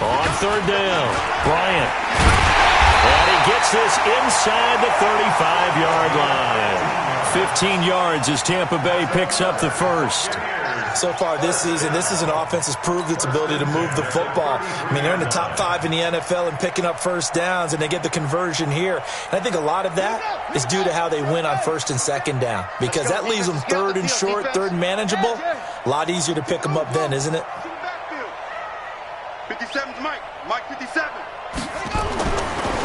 On third down, Bryant. And he gets this inside the 35-yard line. 15 yards as Tampa Bay picks up the first. So far this season, this is an offense that's proved its ability to move the football. I mean, they're in the top 5 in the NFL and picking up first downs, and they get the conversion here. And I think a lot of that is due to how they win on first and second down, because that leaves them third and short, third and manageable. A lot easier to pick them up then, isn't it? 57's Mike. Mike 57.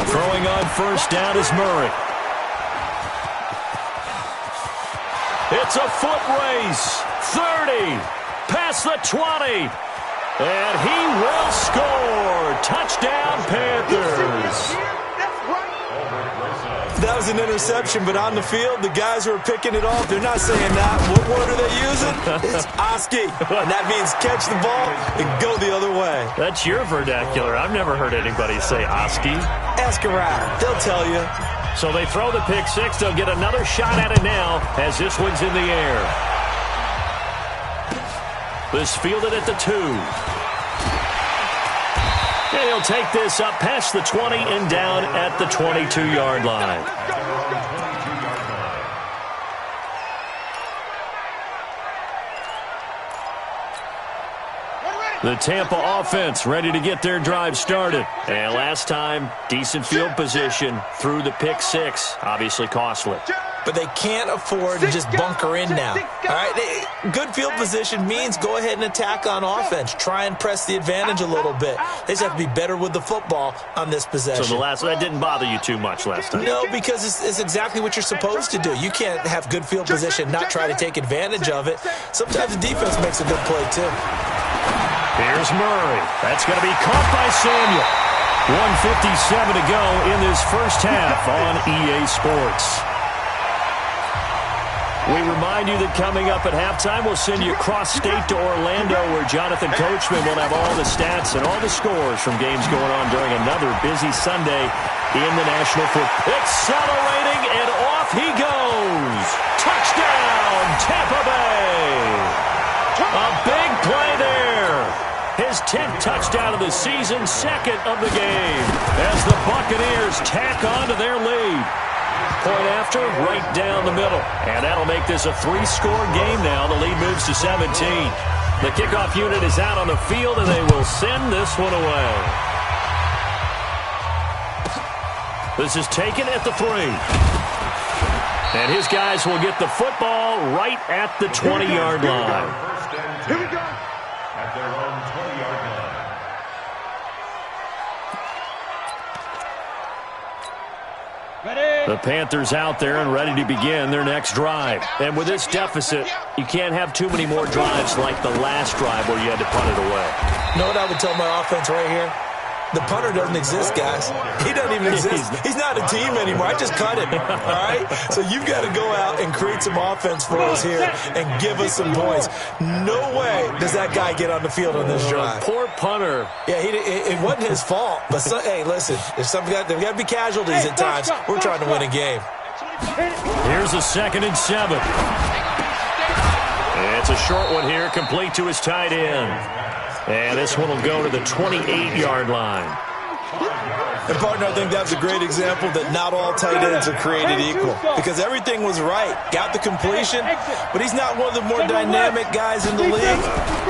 Throwing on first down is Murray. It's a foot race. 30. Past the 20. And he will score. Touchdown, Panthers. That was an interception, but on the field, the guys who are picking it off, they're not saying that. What word are they using? It's Oski. And that means catch the ball and go the other way. That's your vernacular. I've never heard anybody say Oski. Ask around. They'll tell you. So they throw the pick six. They'll get another shot at it now as this one's in the air. This fielded at the 2. And he'll take this up past the 20 and down at the 22-yard line. The Tampa offense ready to get their drive started. And last time, decent field position through the pick six. Obviously costly. But they can't afford to just bunker in now. All right, good field position means go ahead and attack on offense. Try and press the advantage a little bit. They just have to be better with the football on this possession. So that didn't bother you too much last time? No, because it's exactly what you're supposed to do. You can't have good field position, not try to take advantage of it. Sometimes the defense makes a good play, too. Here's Murray. That's going to be caught by Samuel. 1:57 to go in this first half on EA Sports. We remind you that coming up at halftime, we'll send you cross-state to Orlando, where Jonathan Coachman will have all the stats and all the scores from games going on during another busy Sunday in the National Football. Accelerating, and off he goes. Touchdown, Tampa Bay. A big play there. His 10th touchdown of the season, second of the game, as the Buccaneers tack on to their lead. Point after, right down the middle. And that'll make this a 3-score game now. The lead moves to 17. The kickoff unit is out on the field, and they will send this one away. This is taken at the 3. And his guys will get the football right at the 20-yard line. Here we go. At their own 20-yard line. The Panthers out there and ready to begin their next drive. And with this deficit, you can't have too many more drives like the last drive where you had to punt it away. You know what I would tell my offense right here? The punter doesn't exist, guys. He doesn't even exist. He's not a team anymore. I just cut him, all right? So you've got to go out and create some offense for us here and give us some points. No way does that guy get on the field on this drive. Poor punter. Yeah, it wasn't his fault. But, hey, listen, there's got to be casualties at times. We're trying to win a game. Here's a 2nd and 7. It's a short one here, complete to his tight end. And this one will go to the 28-yard line. And, partner, I think that's a great example that not all tight ends are created equal, because everything was right. Got the completion, but he's not one of the more dynamic guys in the league.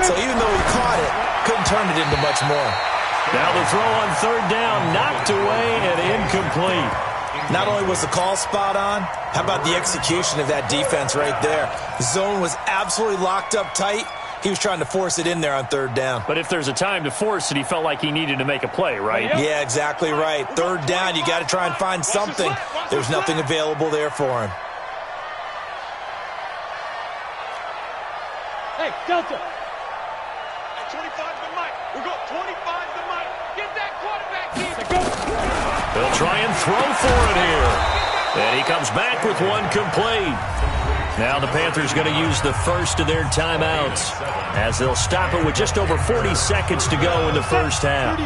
So even though he caught it, couldn't turn it into much more. Now the throw on third down, knocked away and incomplete. Not only was the call spot on, how about the execution of that defense right there? The zone was absolutely locked up tight. He was trying to force it in there on third down. But if there's a time to force it, he felt like he needed to make a play, right? Yeah, exactly right. Third down, you got to try and find something. There's nothing available there for him. Hey, Delta. 25 to Mike. We go 25 to Mike. Get that quarterback in. They'll try and throw for it here. And he comes back with one complete. Now the Panthers going to use the first of their timeouts as they'll stop it with just over 40 seconds to go in the first half.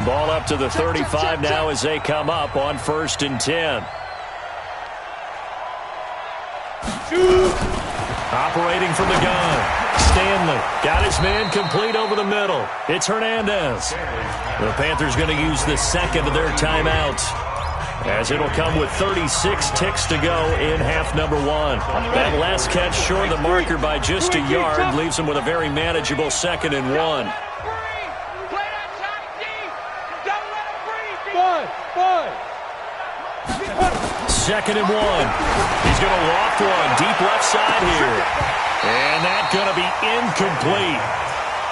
Ball up to the 35 now as they come up on 1st and 10. Operating from the gun. Stanley got his man complete over the middle. It's Hernandez. The Panthers going to use the second of their timeouts, as it'll come with 36 ticks to go in half number one. That last catch short of the marker by just a yard leaves them with a very manageable 2nd and 1. Second and 1. He's going to loft one deep left side here. And that's going to be incomplete.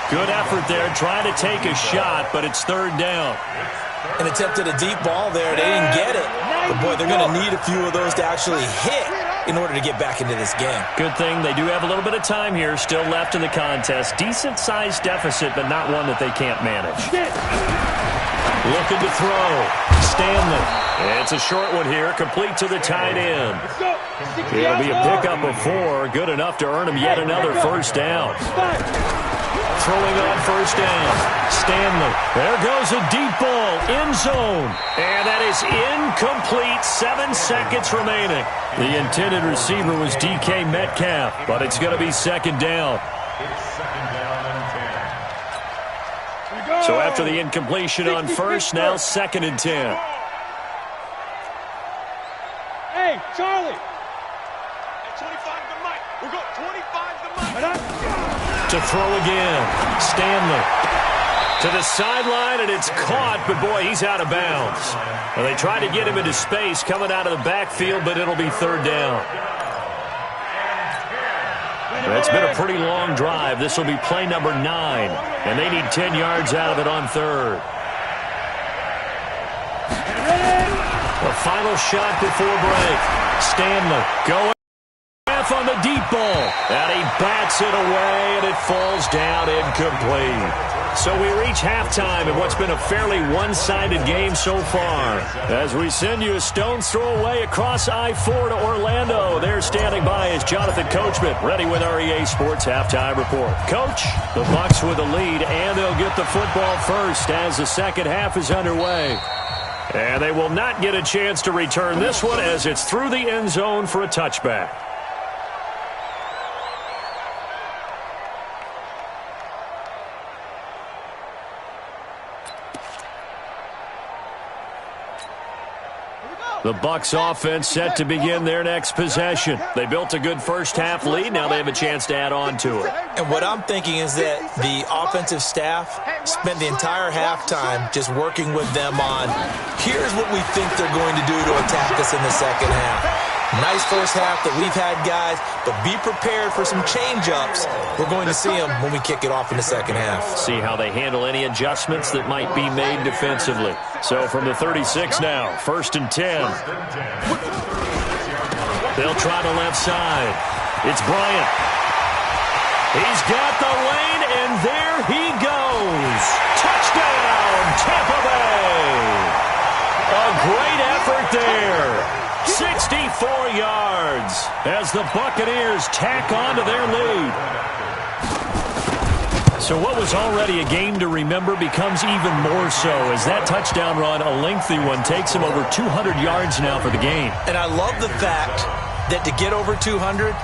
Good effort there, trying to take a shot, but it's 3rd down. And attempted a deep ball there. They didn't get it. But, boy, they're going to need a few of those to actually hit in order to get back into this game. Good thing they do have a little bit of time here still left in the contest. Decent-sized deficit, but not one that they can't manage. Looking to throw. Stanley. It's a short one here, complete to the tight end. It'll be a pickup of 4, good enough to earn him yet another 1st down. Throwing on 1st down. Stanley. There goes a deep ball. End zone. And that is incomplete. 7 seconds remaining. The intended receiver was DK Metcalf, but it's going to be 2nd down. So after the incompletion on 1st, now 2nd and 10. Hey, Charlie. At 25 to Mike. We'll go 25 to Mike. To throw again. Stanley. To the sideline, and it's caught, but boy, he's out of bounds. Well, they tried to get him into space coming out of the backfield, but it'll be 3rd down. It's been a pretty long drive. This will be play number 9, and they need 10 yards out of it on 3rd. The final shot before break. Stanley going on the deep ball, and he bats it away, and it falls down incomplete. So we reach halftime in what's been a fairly one-sided game so far. As we send you a stone's throw away across I-4 to Orlando. There standing by is Jonathan Coachman, ready with our EA Sports Halftime Report. Coach, the Bucs with the lead, and they'll get the football first as the second half is underway. And they will not get a chance to return this one as it's through the end zone for a touchback. The Bucs offense set to begin their next possession. They built a good first half lead. Now they have a chance to add on to it. And what I'm thinking is that the offensive staff spent the entire halftime just working with them on, here's what we think they're going to do to attack us in the second half. Nice first half that we've had, guys, but be prepared for some change-ups. We're going to see them when we kick it off in the second half. See how they handle any adjustments that might be made defensively. So from the 36 now, 1st and 10. They'll try the left side. It's Bryant. He's got the lane, and there he goes. Touchdown, Tampa Bay. A great effort there. 64 yards as the Buccaneers tack on to their lead. So what was already a game to remember becomes even more so as that touchdown run, a lengthy one, takes him over 200 yards now for the game. And I love the fact that to get over 200,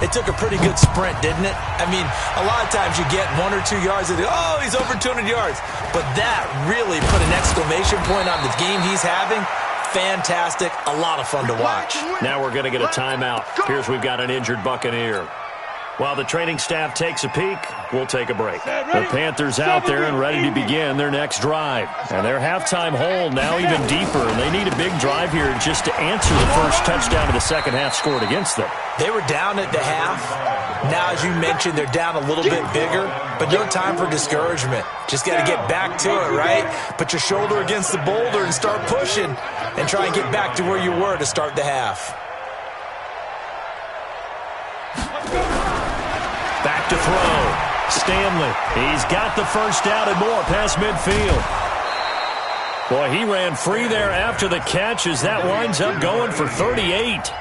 it took a pretty good sprint, didn't it? I mean, a lot of times you get 1 or 2 yards and oh, he's over 200 yards. But that really put an exclamation point on the game he's having. Fantastic. A lot of fun to watch. Now we're going to get a timeout. Here's we've got an injured Buccaneer. While the training staff takes a peek, we'll take a break. The Panthers out there and ready to begin their next drive. And their halftime hole now even deeper, and they need a big drive here just to answer the first touchdown of the second half scored against them. They were down at the half. Now, as you mentioned, they're down a little bit bigger, but no time for discouragement. Just got to get back to it, right? Put your shoulder against the boulder and start pushing and try and get back to where you were to start the half. Back to throw. Stanley. He's got the first down and more past midfield. Boy, he ran free there after the catch as that winds up going for 38.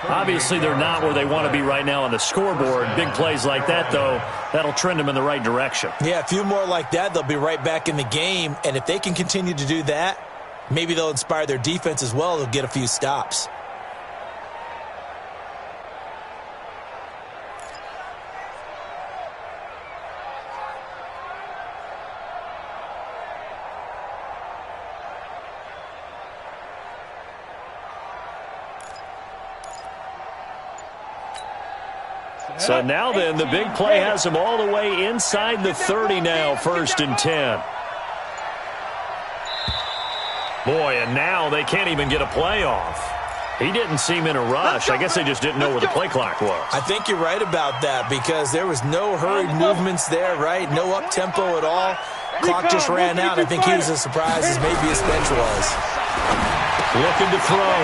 Obviously, they're not where they want to be right now on the scoreboard. Big plays like that, though, that'll trend them in the right direction. Yeah, a few more like that, they'll be right back in the game. And if they can continue to do that, maybe they'll inspire their defense as well. They'll get a few stops. So now then, the big play has him all the way inside the 30 now, 1st and 10. Boy, and now they can't even get a play off. He didn't seem in a rush. I guess they just didn't know where the play clock was. I think you're right about that because there was no hurried movements there, right? No up-tempo at all. Clock just ran out. I think he was as surprised as maybe his bench was. Looking to throw.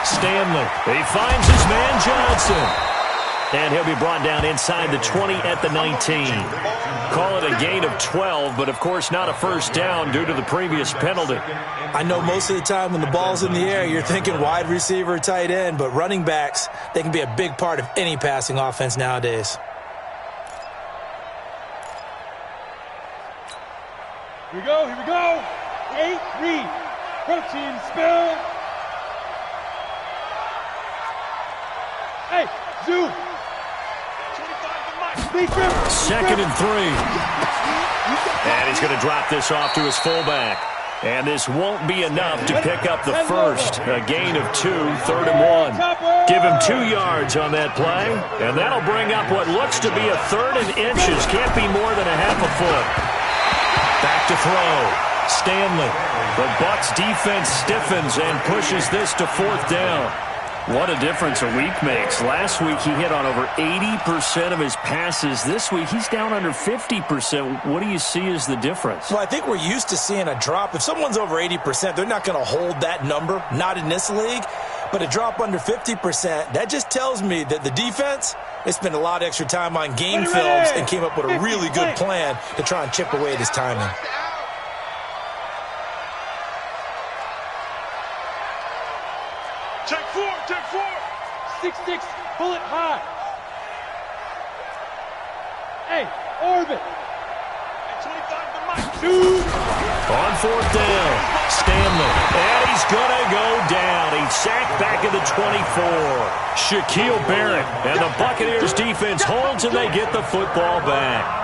Stanley. He finds his man Johnson. And he'll be brought down inside the 20 at the 19. Call it a gain of 12, but of course not a first down due to the previous penalty. I know most of the time when the ball's in the air, you're thinking wide receiver, tight end, but running backs, they can be a big part of any passing offense nowadays. Here we go, here we go. 8, read. Protein spill. Hey, Zoo. 2nd and 3. And he's going to drop this off to his fullback. And this won't be enough to pick up the first. A gain of 2, 3rd and 1. Give him 2 yards on that play. And that'll bring up what looks to be a 3rd and inches. Can't be more than a half a foot. Back to throw. Stanley. The Bucs defense stiffens and pushes this to 4th down. What a difference a week makes. Last week he hit on over 80% of his passes. This week he's down under 50%. What do you see as the difference? Well, I think we're used to seeing a drop. If someone's over 80%, they're not going to hold that number, not in this league. But a drop under 50%, that just tells me that the defense, they spent a lot of extra time on game films and came up with a really good plan to try and chip away at his timing. Check 4, check 4. 6-6, bullet high. Hey, orbit. At 25 to Mike. Shoot. On 4th down, Stanley. And he's going to go down. He's sacked back at the 24. Shaquille Barrett. And the Buccaneers defense holds and they get the football back.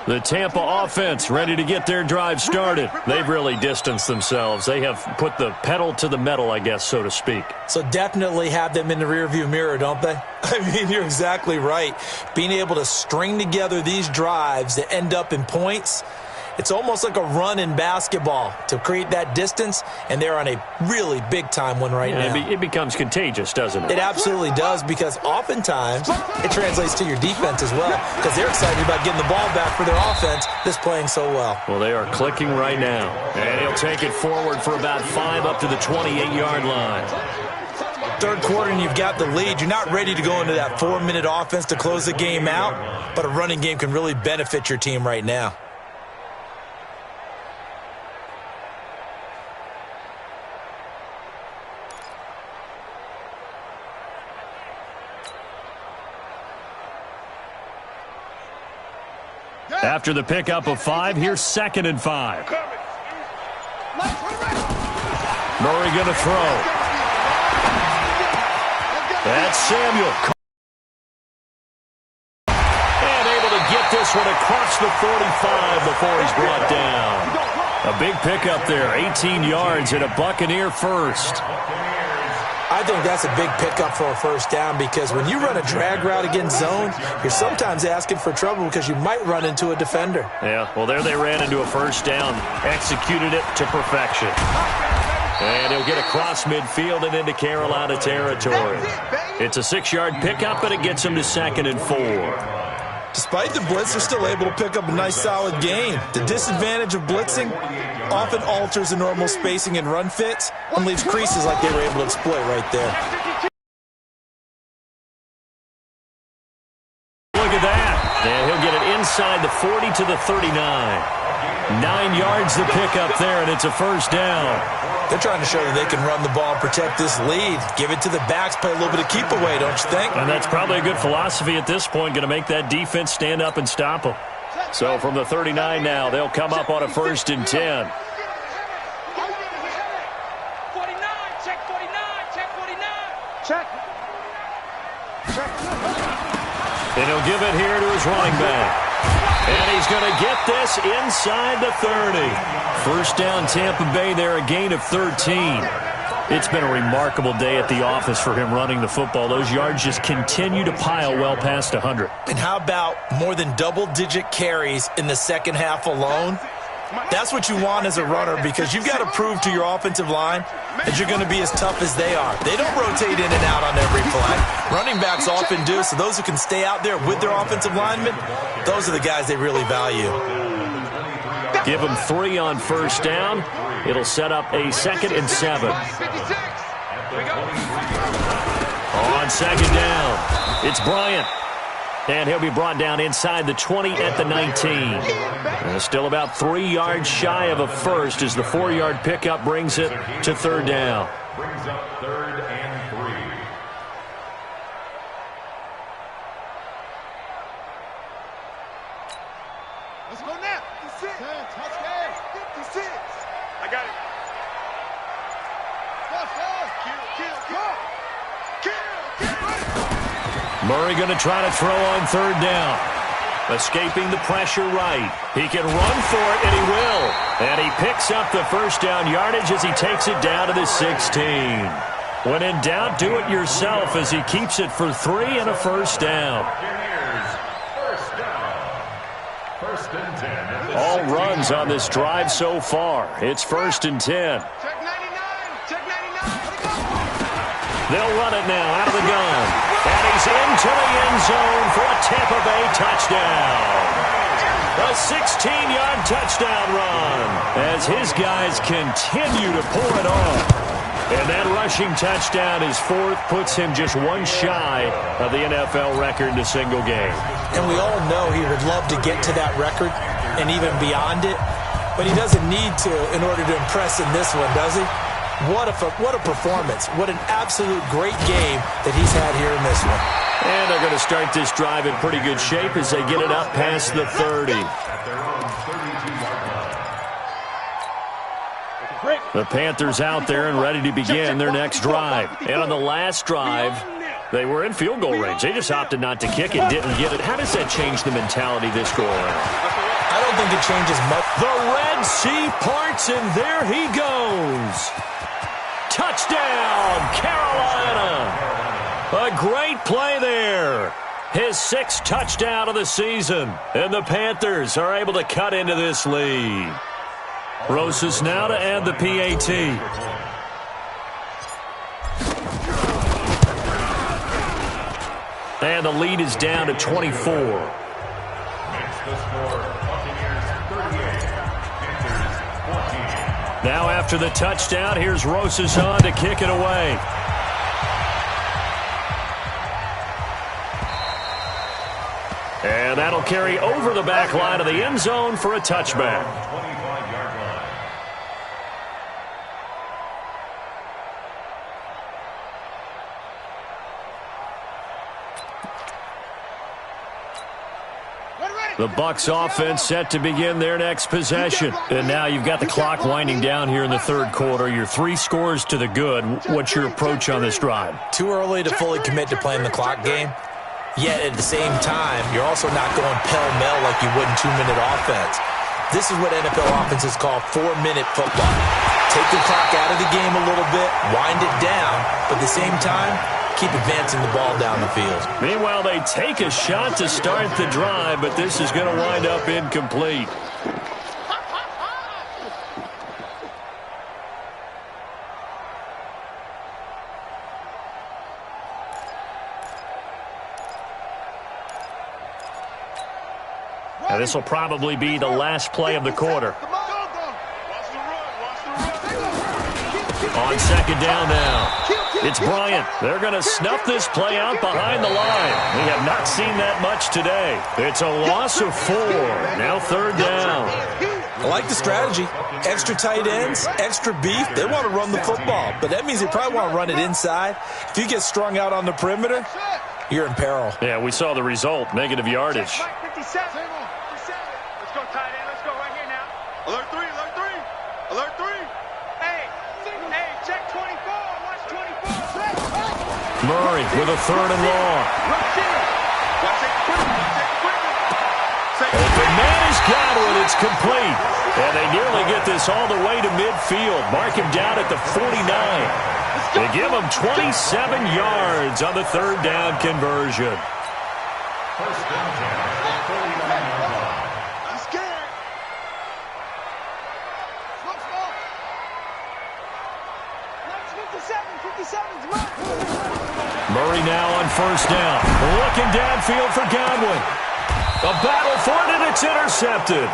The Tampa offense ready to get their drive started. They've really distanced themselves. They have put the pedal to the metal, I guess, so to speak. So definitely have them in the rearview mirror, don't they? I mean, you're exactly right. Being able to string together these drives that end up in points, it's almost like a run in basketball to create that distance, and they're on a really big-time one right now. It becomes contagious, doesn't it? It absolutely does, because oftentimes it translates to your defense as well, because they're excited about getting the ball back for their offense that's playing so well. Well, they are clicking right now. And he'll take it forward for about 5 up to the 28-yard line. 3rd quarter and you've got the lead. You're not ready to go into that 4-minute offense to close the game out, but a running game can really benefit your team right now. After the pickup of 5, here's 2nd and 5. Murray going to throw. That's Samuel. And able to get this one across the 45 before he's brought down. A big pickup there, 18 yards and a Buccaneer first. I think that's a big pickup for a first down, because when you run a drag route against zone, you're sometimes asking for trouble because you might run into a defender. Yeah, well, there they ran into a first down, executed it to perfection. And he'll get across midfield and into Carolina territory. It's a 6-yard pickup, but it gets him to 2nd and 4. Despite the blitz, they're still able to pick up a nice, solid gain. The disadvantage of blitzing often alters the normal spacing and run fits and leaves creases like they were able to exploit right there. Look at that. And he'll get it inside the 40 to the 39. 9 yards to pick up there, and it's a first down. They're trying to show that they can run the ball and protect this lead. Give it to the backs, play a little bit of keep away, don't you think? And that's probably a good philosophy at this point, going to make that defense stand up and stop them. So from the 39 now, they'll come up on a 1st and 10. 49, check 49, check 49. Check. And he'll give it here to his running back. And he's going to get this inside the 30. First down, Tampa Bay there, a gain of 13. It's been a remarkable day at the office for him running the football. Those yards just continue to pile well past 100. And how about more than double-digit carries in the second half alone? That's what you want as a runner, because you've got to prove to your offensive line that you're going to be as tough as they are. They don't rotate in and out on every play. Running backs often do, so those who can stay out there with their offensive linemen, those are the guys they really value. Give them 3 on first down. It'll set up a 2nd and 7. On second down, it's Bryant. And he'll be brought down inside the 20 at the 19. And still about 3 yards shy of a first as the 4-yard pickup brings it to 3rd down. Brings up 3rd and 3. Let's go now. 56. 56. I got it. Murray going to try to throw on 3rd down. Escaping the pressure right. He can run for it, and he will. And he picks up the first down yardage as he takes it down to the 16. When in doubt, do it yourself as he keeps it for 3 and a first down. First down. 1st and 10. All runs on this drive so far. It's 1st and 10. Check 99. Check 99. They'll run it now out of the gun. And he's into the end zone for a Tampa Bay touchdown. A 16-yard touchdown run as his guys continue to pour it on. And that rushing touchdown is 4th, puts him just 1 shy of the NFL record in a single game. And we all know he would love to get to that record and even beyond it, but he doesn't need to in order to impress in this one, does he? What a performance. What an absolute great game that he's had here in this one. And they're going to start this drive in pretty good shape as they get it up past the 30. The Panthers out there and ready to begin their next drive. And on the last drive, they were in field goal range. They just opted not to kick it, didn't get it. How does that change the mentality this go around? I don't think it changes much. The Red Sea parts, and there he goes. Touchdown, Carolina. A great play there. His 6th touchdown of the season. And the Panthers are able to cut into this lead. Rosas now to add the PAT. And the lead is down to 24. Makes the score Buccaneers 38, Panthers 14. Now after the touchdown, here's Rosas on to kick it away. And that'll carry over the back line of the end zone for a touchback. 25-yard line. The Bucs offense set to begin their next possession. And now you've got the clock winding down here in the 3rd quarter. You're 3 scores to the good. What's your approach on this drive? Too early to fully commit to playing the clock game. Yet at the same time, you're also not going pell-mell like you would in 2-minute offense. This is what NFL offenses call 4-minute football. Take the clock out of the game a little bit, wind it down, but at the same time, keep advancing the ball down the field. Meanwhile, they take a shot to start the drive, but this is going to wind up incomplete. Now, this will probably be the last play of the quarter. On 2nd down now. It's Bryant. They're going to snuff this play out behind the line. We have not seen that much today. It's a loss of 4. Now 3rd down. I like the strategy. Extra tight ends, extra beef. They want to run the football, but that means they probably want to run it inside. If you get strung out on the perimeter, you're in peril. Yeah, we saw the result. Negative yardage. Let's go, tight end. Let's go right here now. Alert 3, alert 3. Alert 3. Hey, check 24. Watch 24. Murray with a 3rd and long. Watch it. Open man is Godwin. It's complete. And they nearly get this all the way to midfield. Mark him down at the 49. They give him 27 yards on the third down conversion. First and 10 at the 49-yard line. I'm scared. Next 57's mine. Murray now on first down. Looking downfield for Godwin. A battle for it, and it's intercepted.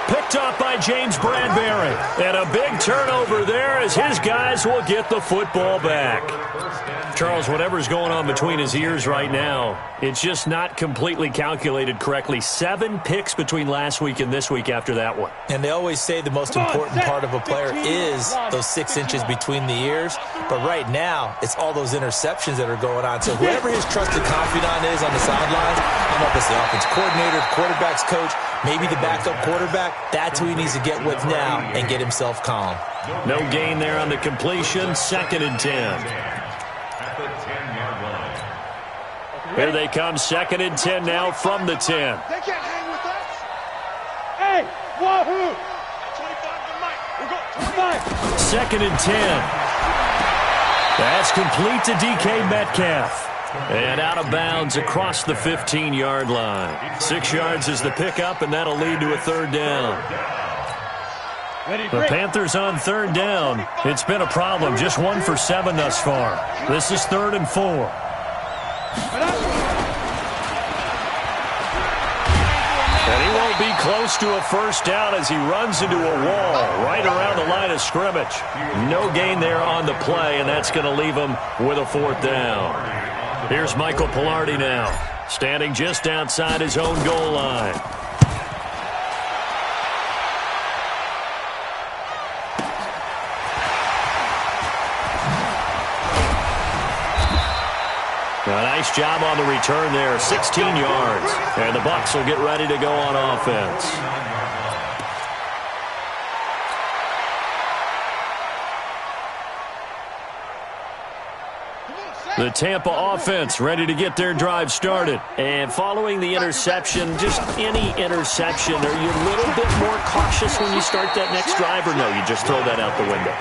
Picked off by James Bradbury. And a big turnover there as his guys will get the football back. Charles, whatever's going on between his ears right now, it's just not completely calculated correctly. 7 picks between last week and this week after that one. And they always say the most important part of a player is those 6 inches between the ears. But right now, it's all those interceptions that are going on. So whoever his trusted confidant is on the sidelines, I don't know if it's the offense coordinator, quarterback's coach, maybe the backup quarterback, that's who he needs to get with now and get himself calm. No gain there on the completion. 2nd and 10. At the 10-yard line. Here they come. 2nd and 10 now from the 10. They can't hang with us. Hey, wahoo! 25 to Mike. We're going 25. 2nd and 10. That's complete to DK Metcalf. And out of bounds across the 15-yard line. 6 yards is the pickup, and that'll lead to a third down. The Panthers on third down. It's been a problem. Just 1 for 7 thus far. This is 3rd and 4. And he won't be close to a first down as he runs into a wall right around the line of scrimmage. No gain there on the play, and that's going to leave him with a 4th down. Here's Michael Pilardi now, standing just outside his own goal line. A nice job on the return there, 16 yards. And the Bucs will get ready to go on offense. The Tampa offense ready to get their drive started. And following the interception, just any interception, are you a little bit more cautious when you start that next drive, or no, you just throw that out the window?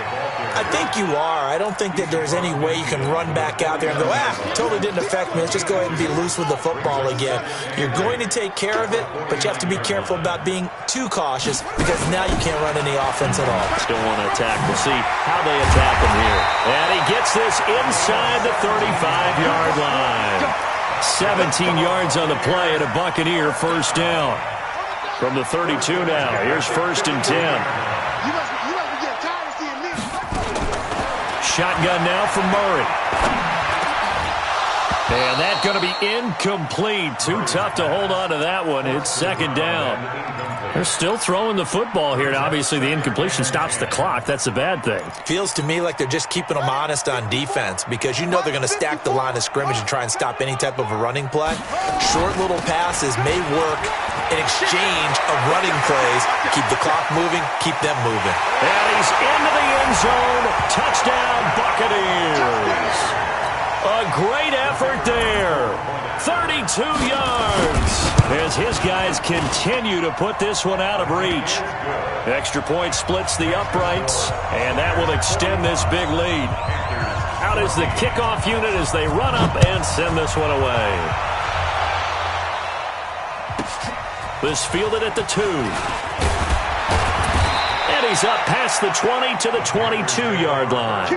I think you are. I don't think that there's any way you can run back out there and go, totally didn't affect me. Let's just go ahead and be loose with the football again. You're going to take care of it, but you have to be careful about being too cautious because now you can't run any offense at all. Still want to attack. We'll see how they attack him here. And he gets this inside the 35-yard line. 17 yards on the play and a Buccaneer first down. From the 32 now, here's 1st and 10. You must be getting tired of seeing me. Shotgun now from Murray. And that's going to be incomplete. Too tough to hold on to that one. It's 2nd down. They're still throwing the football here. Now, obviously, the incompletion stops the clock. That's a bad thing. Feels to me like they're just keeping them honest on defense because you know they're going to stack the line of scrimmage and try and stop any type of a running play. Short little passes may work in exchange of running plays. Keep the clock moving, keep them moving. And he's into the end zone. Touchdown, Buccaneers. A great effort there. 32 yards as his guys continue to put this one out of reach. Extra point splits the uprights, and that will extend this big lead. Out is the kickoff unit as they run up and send this one away. This fielded at the 2. And he's up past the 20 to the 22-yard line.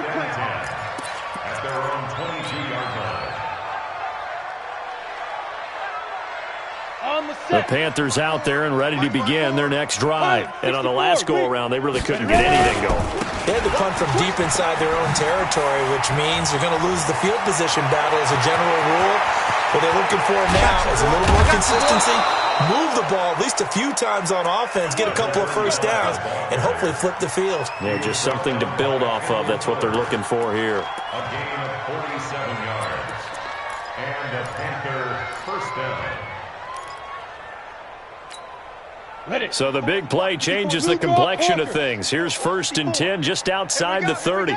The Panthers out there and ready to begin their next drive. And on the last go-around, they really couldn't get anything going. They had to punt from deep inside their own territory, which means you're going to lose the field position battle as a general rule. What they're looking for now is a little more consistency. Move the ball at least a few times on offense, get a couple of first downs, and hopefully flip the field. Yeah, just something to build off of. That's what they're looking for here. A gain of 47 yards. And a Panther first down. So the big play changes the complexion of things. Here's 1st and 10 just outside the 30.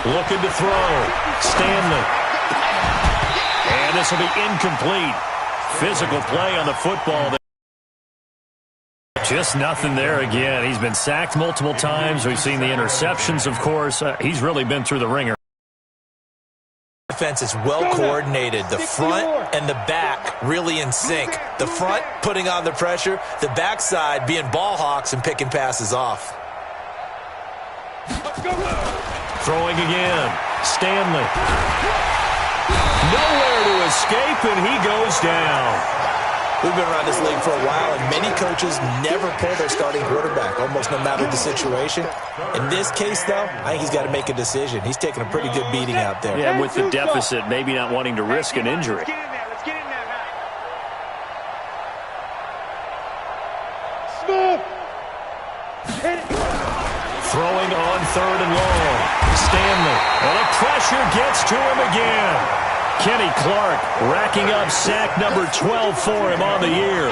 Looking to throw. Stanley. And this will be incomplete. Physical play on the football. Just nothing there again. He's been sacked multiple times. We've seen the interceptions, of course. He's really been through the ringer. Defense is well coordinated. The front and the back really in sync. The front putting on the pressure. The backside being ball hawks and picking passes off. Throwing again. Stanley. Nowhere to escape, and he goes down. We've been around this league for a while, and many coaches never pull their starting quarterback, almost no matter the situation. In this case, though, I think he's got to make a decision. He's taking a pretty good beating out there. Yeah, and with the deficit, maybe not wanting to risk an injury. Let's get in there, Smooth. Throwing on 3rd and long. Stanley. And the pressure gets to him again. Kenny Clark racking up sack number 12 for him on the year.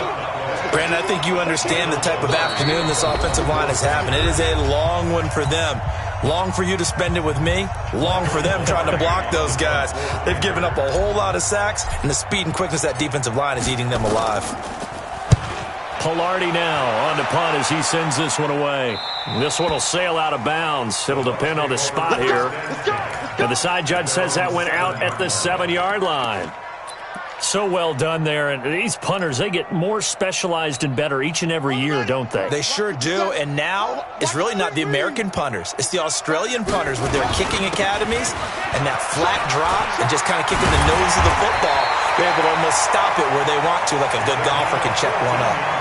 Brandon, I think you understand the type of afternoon this offensive line is having. It is a long one for them. Long for you to spend it with me. Long for them trying to block those guys. They've given up a whole lot of sacks, and the speed and quickness of that defensive line is eating them alive. Pilardi now on the punt as he sends this one away. This one will sail out of bounds. It'll depend on the spot here. And the side judge says that went out at the 7-yard line. So well done there. And these punters, they get more specialized and better each and every year, don't they? They sure do. And now it's really not the American punters. It's the Australian punters with their kicking academies and that flat drop and just kind of kicking the nose of the football. They're able to almost stop it where they want to, like a good golfer can check one up.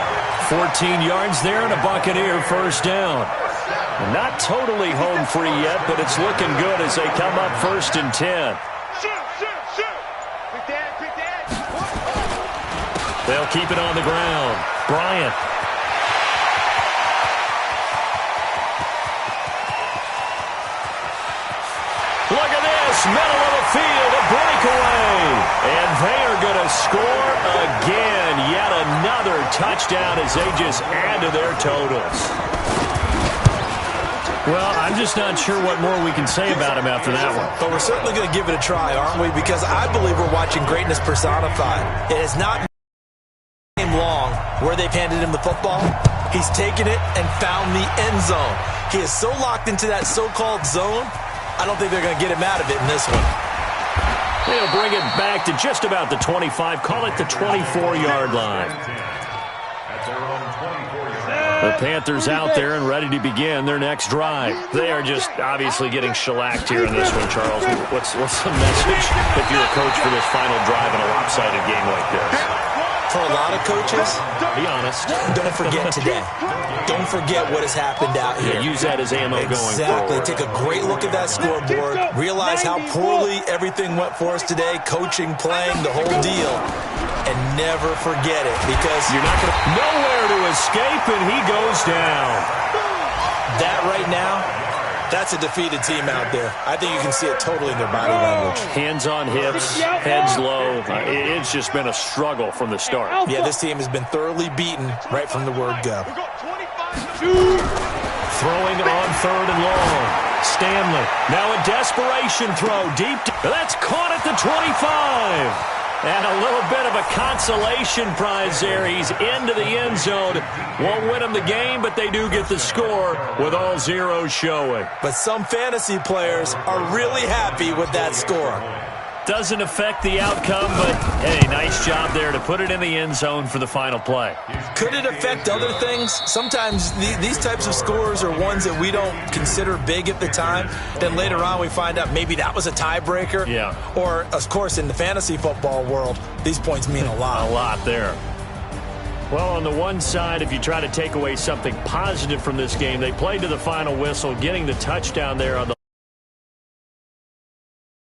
14 yards there and a Buccaneer first down. Not totally home free yet, but it's looking good as they come up 1st and 10. They'll keep it on the ground. Bryant. Look at this, middle of the field, a breakaway. And they are going to score again. Yet another touchdown as they just add to their totals. Well, I'm just not sure what more we can say about him after that one. But we're certainly going to give it a try, aren't we? Because I believe we're watching greatness personified. It has not been long where they've handed him the football. He's taken it and found the end zone. He is so locked into that so-called zone, I don't think they're going to get him out of it in this one. They'll bring it back to just about the 25. Call it the 24-yard line. The Panthers out there and ready to begin their next drive. They are just obviously getting shellacked here in this one, Charles. What's the message if you're a coach for this final drive in a lopsided game like this? For a lot of coaches, be honest. Don't forget today. Don't forget what has happened out here. Yeah, use that as ammo going forward. Exactly. Take a great look at that scoreboard. Realize how poorly everything went for us today. Coaching, playing, the whole deal. And never forget it, because you're not going to nowhere to escape, and he goes down. That right now, that's a defeated team out there. I think you can see it totally in their body language. Hands on hips, heads low. It's just been a struggle from the start. Yeah, this team has been thoroughly beaten right from the word go. Throwing on 3rd and long. Stanley. Now a desperation throw deep. That's caught at the 25. And a little bit of a consolation prize there. He's into the end zone. Won't win them the game, but they do get the score with all zeros showing. But some fantasy players are really happy with that score. Doesn't affect the outcome, but, hey, nice job there to put it in the end zone for the final play. Could it affect other things? Sometimes these types of scores are ones that we don't consider big at the time. Then later on we find out maybe that was a tiebreaker. Yeah. Or, of course, in the fantasy football world, these points mean a lot. A lot there. Well, on the one side, if you try to take away something positive from this game, they played to the final whistle, getting the touchdown there on the